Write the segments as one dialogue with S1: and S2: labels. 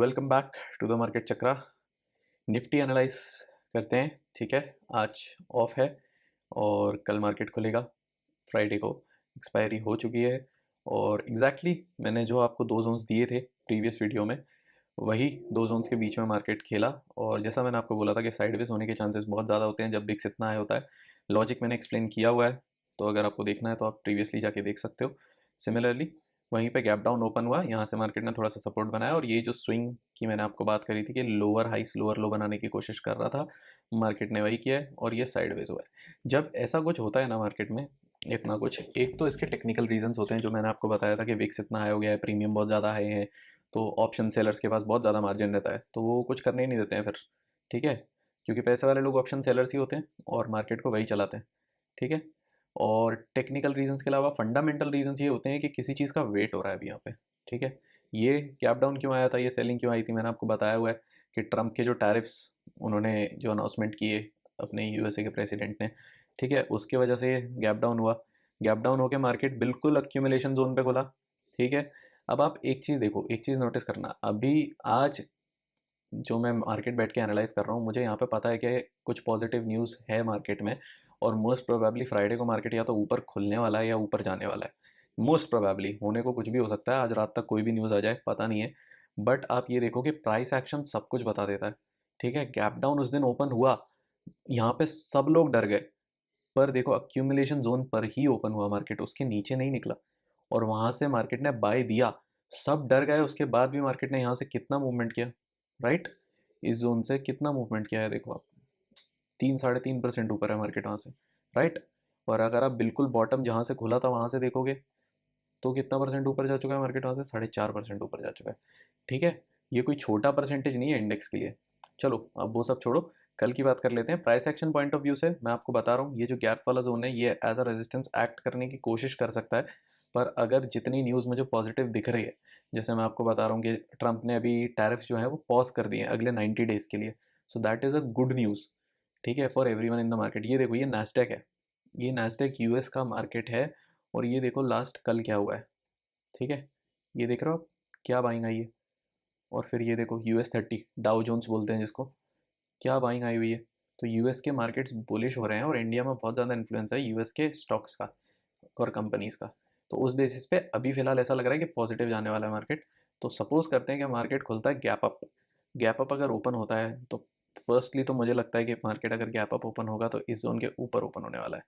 S1: Welcome back to the market Chakra. Nifty analyse करते हैं। ठीक है, आज ऑफ है और कल मार्केट खुलेगा। फ्राइडे को एक्सपायरी हो चुकी है और मैंने जो आपको दो जोन्स दिए थे प्रीवियस वीडियो में, वही दो जोन्स के बीच में मार्केट खेला। और जैसा मैंने आपको बोला था कि साइडवेज होने के चांसेस बहुत ज़्यादा होते हैं जब बिक्स इतना हाई होता है। लॉजिक मैंने एक्सप्लेन किया हुआ है, तो अगर आपको देखना है तो आप प्रीवियसली जाके देख सकते हो। सिमिलरली वहीं पे गैप डाउन ओपन हुआ, यहाँ से मार्केट ने थोड़ा सा सपोर्ट बनाया और ये जो स्विंग की मैंने आपको बात करी थी कि लोअर हाइस लोअर लो बनाने की कोशिश कर रहा था, मार्केट ने वही किया है और ये साइडवेज हुआ है। जब ऐसा कुछ होता है ना मार्केट में, इतना कुछ, एक तो इसके टेक्निकल रीजंस होते हैं जो मैंने आपको बताया था कि विक्स इतना हाई हो गया है, प्रीमियम बहुत ज़्यादा हाई है, तो ऑप्शन सेलर्स के पास बहुत ज़्यादा मार्जिन रहता है, तो वो कुछ करने ही नहीं देते हैं फिर। ठीक है, क्योंकि पैसे वाले लोग ऑप्शन सेलर्स ही होते हैं और मार्केट को वही चलाते हैं। ठीक है, और टेक्निकल रीजंस के अलावा फंडामेंटल रीजंस ये होते हैं कि किसी चीज़ का वेट हो रहा है अभी यहाँ पे। ठीक है, ये गैप डाउन क्यों आया था, ये सेलिंग क्यों आई थी, मैंने आपको बताया हुआ है कि ट्रम्प के जो टैरिफ्स उन्होंने जो अनाउंसमेंट किए अपने यूएसए के प्रेसिडेंट ने, ठीक है, उसकी वजह से गैप डाउन हुआ। गैप डाउन होकर मार्केट बिल्कुल अक्यूमुलेशन जोन पे खुला। ठीक है, अब आप एक चीज़ देखो, एक चीज़ नोटिस करना, अभी आज जो मैं मार्केट बैठ के एनालाइज कर रहा हूँ, मुझे यहाँ पे पता है कि कुछ पॉजिटिव न्यूज़ है मार्केट में और मोस्ट प्रोबेबली फ्राइडे को मार्केट या तो ऊपर खुलने वाला है या ऊपर जाने वाला है। मोस्ट प्रोबेबली, होने को कुछ भी हो सकता है, आज रात तक कोई भी न्यूज़ आ जाए, पता नहीं है। बट आप ये देखो कि प्राइस एक्शन सब कुछ बता देता है। ठीक है, गैप डाउन उस दिन ओपन हुआ, यहाँ पे सब लोग डर गए, पर देखो अक्यूमुलेशन जोन पर ही ओपन हुआ मार्केट, उसके नीचे नहीं निकला और वहां से मार्केट ने बाय दिया। सब डर गए, उसके बाद भी मार्केट ने यहाँ से कितना मूवमेंट किया, राइट? इस जोन से कितना मूवमेंट किया है देखो आप, 3-3.5% ऊपर है मार्केट वहाँ से, राइट? और अगर आप बिल्कुल बॉटम जहाँ से खुला था वहाँ से देखोगे तो कितना परसेंट ऊपर जा चुका है मार्केट, वहाँ से 4.5% ऊपर जा चुका है। ठीक है, ये कोई छोटा परसेंटेज नहीं है इंडेक्स के लिए। चलो अब वो सब छोड़ो, कल की बात कर लेते हैं। Price action point of view से मैं आपको बता रहा हूँ, ये जो गैप वाला जोन है ये एज अ रेजिस्टेंस एक्ट करने की कोशिश कर सकता है, पर अगर जितनी न्यूज़ मुझे पॉजिटिव दिख रही है, जैसे मैं आपको बता रहा हूँ कि ट्रंप ने अभी टैरिफ्स जो है वो पॉज कर दिए हैं अगले 90 डेज़ के लिए, so that is a good news. ठीक है, for everyone in the market. ये देखो, ये नास्डैक है, ये नास्डैक यूएस का मार्केट है और ये देखो लास्ट कल क्या हुआ है। ठीक है, ये देख रहे हो आप, क्या बाइंग आई है। और फिर ये देखो US 30, डाउ जोन्स बोलते हैं जिसको, क्या बाइंग आई हुई है। तो यूएस के मार्केट्स बुलिश हो रहे हैं और इंडिया में बहुत ज़्यादा इन्फ्लुएंस है यूएस के स्टॉक्स का और कंपनीज का। तो उस बेसिस पे अभी फिलहाल ऐसा लग रहा है कि पॉजिटिव जाने वाला है मार्केट। तो सपोज करते हैं कि मार्केट खुलता है गैप अप, गैप अप अगर ओपन होता है तो फर्स्टली तो मुझे लगता है कि मार्केट अगर गैप अप ओपन होगा तो इस जोन के ऊपर ओपन होने वाला है।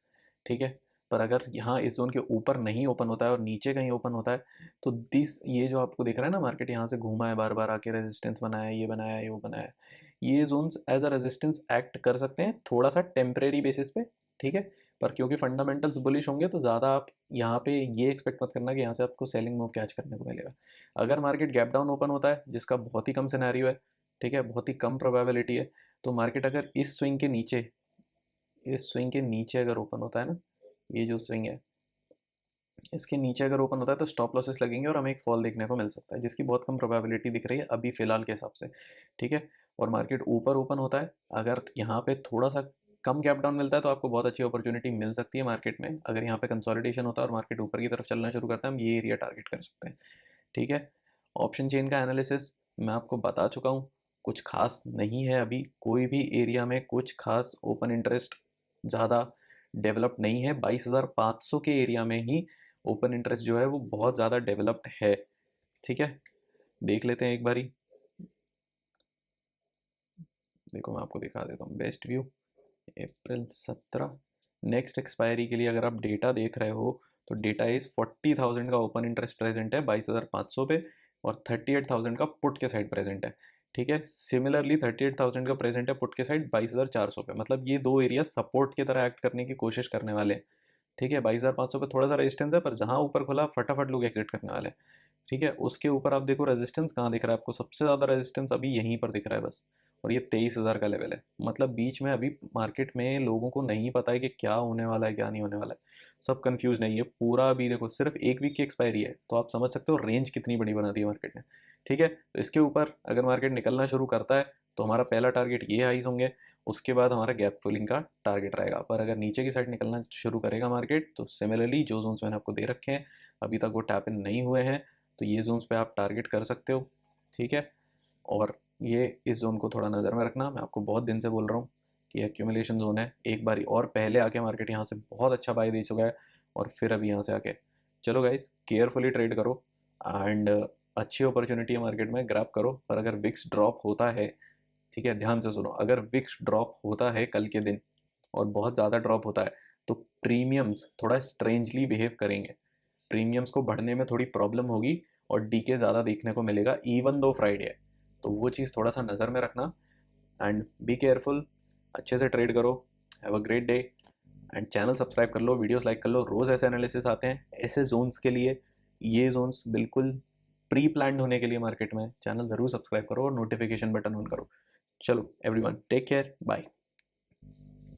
S1: ठीक है, पर अगर यहाँ इस जोन के ऊपर नहीं ओपन होता है और नीचे कहीं ओपन होता है तो दिस, ये जो आपको दिख रहा है ना, मार्केट यहाँ से घूमा है बार बार आके, रेजिस्टेंस बनाया है, ये बनाया है, ये वो बनाया है, ये zones as a resistance act कर सकते हैं थोड़ा सा टेम्परेरी बेसिस पे। ठीक है, पर क्योंकि फंडामेंटल्स बुलिश होंगे तो ज़्यादा आप यहाँ पे ये एक्सपेक्ट मत करना कि यहाँ से आपको सेलिंग मूव कैच करने को मिलेगा। अगर मार्केट गैप डाउन ओपन होता है, जिसका बहुत ही कम सिनेरियो है, ठीक है, बहुत ही कम प्रोबेबिलिटी है, तो मार्केट अगर इस स्विंग के नीचे, इस स्विंग के नीचे अगर ओपन होता है ना, ये जो स्विंग है इसके नीचे अगर ओपन होता है तो स्टॉप लॉसेस लगेंगे और हमें एक फॉल देखने को मिल सकता है, जिसकी बहुत कम प्रोबेबिलिटी दिख रही है अभी फिलहाल के हिसाब से। ठीक है, और मार्केट ऊपर ओपन होता है, अगर यहाँ पे थोड़ा सा कम गैप डाउन मिलता है तो आपको बहुत अच्छी अपॉर्चुनिटी मिल सकती है मार्केट में। अगर यहाँ पे कंसोलिडेशन होता है और मार्केट ऊपर की तरफ चलना शुरू करता है, हम ये एरिया टारगेट कर सकते हैं। ठीक है, ऑप्शन चेन का एनालिसिस मैं आपको बता चुका हूँ, कुछ खास नहीं है अभी कोई भी एरिया में, कुछ खास ओपन इंटरेस्ट ज़्यादा डेवलप नहीं है। 22,500 के एरिया में ही ओपन इंटरेस्ट जो है वो बहुत ज़्यादा डेवलप्ड है। ठीक है, देख लेते हैं एक बारी, देखो मैं आपको दिखा देता हूँ best view. April 17 next expiry के लिए अगर आप डेटा देख रहे हो तो डेटा इज 40,000 का ओपन इंटरेस्ट प्रेजेंट है 22,500 पे और 38,000 का पुट के साइड प्रेजेंट है। ठीक है, सिमिलरली 38,000 का प्रेजेंट है पुट के साइड 22,400 पे, मतलब ये दो एरिया सपोर्ट की तरह एक्ट करने की कोशिश करने वाले हैं। ठीक है, 22,500 पे थोड़ा सा रेजिस्टेंस है, पर जहाँ ऊपर खुला फटाफट लोग एग्जिट करने वाले हैं। ठीक है, उसके ऊपर आप देखो रेजिस्टेंस कहाँ दिख रहा है आपको, सबसे ज़्यादा रेजिस्टेंस अभी यहीं पर दिख रहा है बस, और ये 23,000 का लेवल है। मतलब बीच में अभी मार्केट में लोगों को नहीं पता है कि क्या होने वाला है क्या नहीं होने वाला है, सब कंफ्यूज नहीं है पूरा। अभी देखो सिर्फ एक वीक की एक्सपायरी है, तो आप समझ सकते हो रेंज कितनी बड़ी बना दी है मार्केट ने। ठीक है, तो इसके ऊपर अगर मार्केट निकलना शुरू करता है तो हमारा पहला टारगेट ये हाइज होंगे, उसके बाद हमारा गैप फिलिंग का टारगेट रहेगा। पर अगर नीचे की साइड निकलना शुरू करेगा मार्केट तो सिमिलरली जो जोन्स मैंने आपको दे रखे हैं अभी तक वो टैप इन नहीं हुए हैं, तो ये जोन्स पे आप टारगेट कर सकते हो। ठीक है, और ये इस जोन को थोड़ा नज़र में रखना। मैं आपको बहुत दिन से बोल रहा हूँ कि एक्यूमुलेशन जोन है। एक बारी और पहले आके मार्केट यहाँ से बहुत अच्छा बाय दे चुका है और फिर अभी यहाँ से आके, चलो गाइस केयरफुली ट्रेड करो एंड अच्छी अपॉर्चुनिटी है मार्केट में, ग्रैब करो। पर अगर विक्स ड्रॉप होता है, ठीक है ध्यान से सुनो, अगर विक्स ड्रॉप होता है कल के दिन और बहुत ज़्यादा ड्रॉप होता है तो प्रीमियम्स थोड़ा स्ट्रेंजली बिहेव करेंगे, प्रीमियम्स को बढ़ने में थोड़ी प्रॉब्लम होगी और डीके ज़्यादा देखने को मिलेगा इवन दो फ्राइडे है। तो वो चीज़ थोड़ा सा नज़र में रखना एंड बी केयरफुल, अच्छे से ट्रेड करो। Have a great day and channel subscribe कर लो, वीडियोस लाइक कर लो, रोज़ ऐसे एनालिसिस आते हैं ऐसे जोन्स के लिए। ये जोन्स बिल्कुल प्री प्लान्ड होने के लिए मार्केट में, चैनल ज़रूर सब्सक्राइब करो और नोटिफिकेशन बटन ऑन करो। चलो एवरीवन टेक केयर, बाय।